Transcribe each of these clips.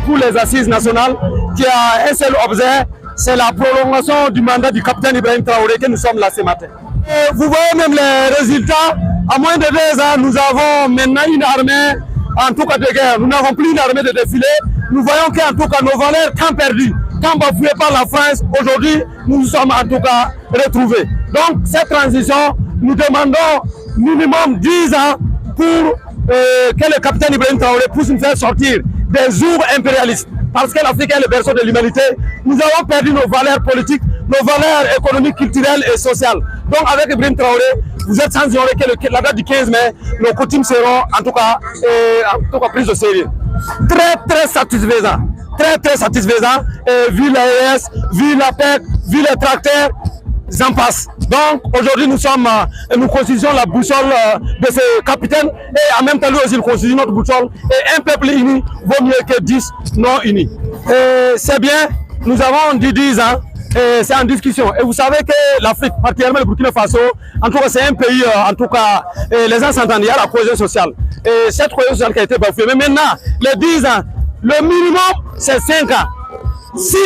Pour les assises nationales, qui a un seul objet, c'est la prolongation du mandat du capitaine Ibrahim Traoré que nous sommes là ce matin. Et vous voyez même les résultats, à moins de 2 ans, nous avons maintenant une armée, en tout cas de guerre, nous n'avons plus une armée de défilé, nous voyons qu'en tout cas nos valeurs, tant perdues, tant bafouées par la France, aujourd'hui, nous nous sommes en tout cas retrouvés. Donc cette transition, nous demandons minimum 10 ans pour que le capitaine Ibrahim Traoré puisse nous faire sortir des jours impérialistes. Parce que l'Afrique est le berceau de l'humanité, nous avons perdu nos valeurs politiques, nos valeurs économiques, culturelles et sociales. Donc avec Ibrahim Traoré, vous êtes sans ignorer que la date du 15 mai, nos coutumes seront en tout cas prises au sérieux. Très satisfaisant. Très satisfaisant. Vu l'AES, vu la PEC, vu les tracteurs, j'en passe. Donc aujourd'hui nous constituons la boussole de ce capitaine et en même temps lui aussi nous constituons notre boussole. Et un peuple uni vaut mieux que 10 non unis. C'est bien, nous avons dit 10 ans, c'est en discussion. Et vous savez que l'Afrique, particulièrement le Burkina Faso, en tout cas c'est un pays, en tout cas les gens s'entendent, il y a la cohésion sociale. Et cette cohésion sociale qui a été bafouée. Mais maintenant, les 10 ans, le minimum c'est 5 ans. Si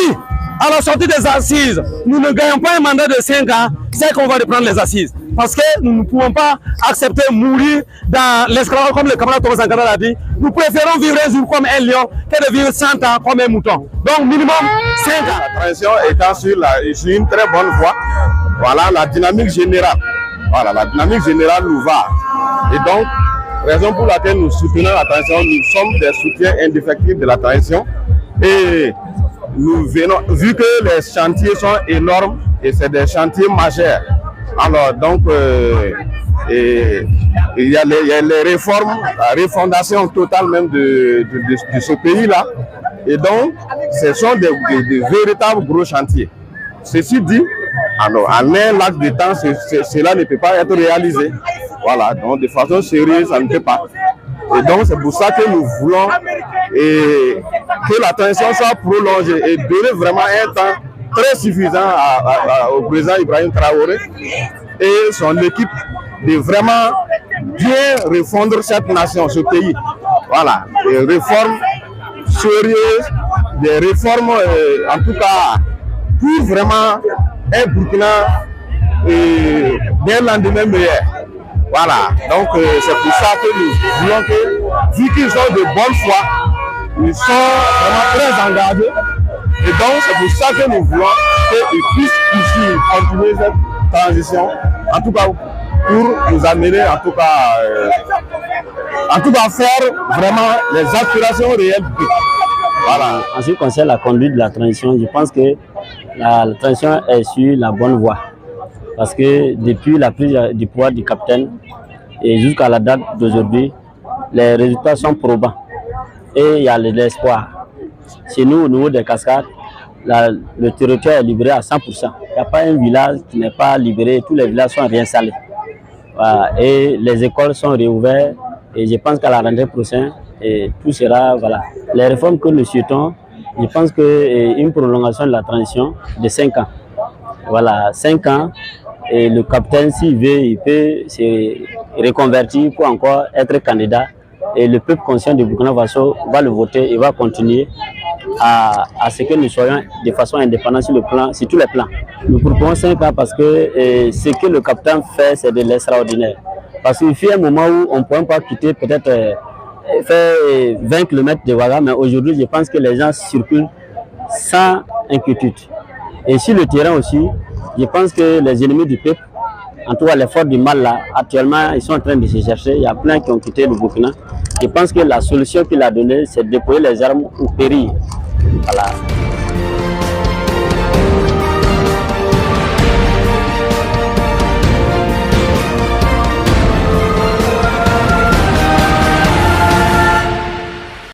à la sortie des assises, nous ne gagnons pas un mandat de 5 ans, c'est qu'on va reprendre les assises. Parce que nous ne pouvons pas accepter mourir dans l'esclavage comme le camarade Thomas Sankara l'a dit. Nous préférons vivre un jour comme un lion que de vivre 100 ans comme un mouton. Donc minimum 5 ans. La transition étant sur une très bonne voie, voilà la dynamique générale. Voilà, la dynamique générale nous va. Et donc, raison pour laquelle nous soutenons la transition, nous sommes des soutiens indéfectibles de la transition. Et nous venons, vu que les chantiers sont énormes et c'est des chantiers majeurs, alors donc il y a les réformes, la refondation totale même de ce pays-là, et donc ce sont des véritables gros chantiers. Ceci dit, alors en un laps de temps, cela ne peut pas être réalisé. Voilà, donc de façon sérieuse, ça ne peut pas. Et donc c'est pour ça que nous voulons que la transition soit prolongée et donner vraiment un temps très suffisant au président Ibrahim Traoré et son équipe de vraiment bien refondre cette nation, ce pays. Voilà, des réformes sérieuses, des réformes en tout cas pour vraiment un Burkina d'un lendemain meilleur. Voilà, donc c'est pour ça que nous voulons que, vu qu'ils sont de bonne foi, ils sont vraiment très engagés. Et donc c'est pour ça que nous voulons qu'ils puissent ici continuer cette transition, en tout cas pour nous amener, en tout cas faire vraiment les aspirations réelles. Voilà. En ce qui concerne la conduite de la transition, je pense que la transition est sur la bonne voie. Parce que depuis la prise du pouvoir du capitaine et jusqu'à la date d'aujourd'hui, les résultats sont probants. Et il y a de l'espoir. Chez nous, au niveau des cascades, le territoire est libéré à 100%. Il n'y a pas un village qui n'est pas libéré, tous les villages sont réinstallés. Voilà. Et les écoles sont réouvertes. Et je pense qu'à la rentrée prochaine, tout sera, voilà. Les réformes que nous souhaitons, je pense qu'une prolongation de la transition de 5 ans. Voilà, 5 ans. Et le capitaine, s'il veut, il peut se reconvertir pour encore être candidat. Et le peuple conscient de Burkina Faso va le voter et va continuer à ce que nous soyons de façon indépendante sur tous les plans. Nous proposons 5 ans parce que ce que le capitaine fait, c'est de l'extraordinaire. Parce qu'il fait un moment où on ne pourrait pas quitter peut-être faire 20 km de Ouaga, mais aujourd'hui, je pense que les gens circulent sans inquiétude. Et sur le terrain aussi, je pense que les ennemis du peuple, en tout cas les forces du mal là, actuellement, ils sont en train de se chercher. Il y a plein qui ont quitté le Burkina. Je pense que la solution qu'il a donnée, c'est de déployer les armes ou périr. Voilà.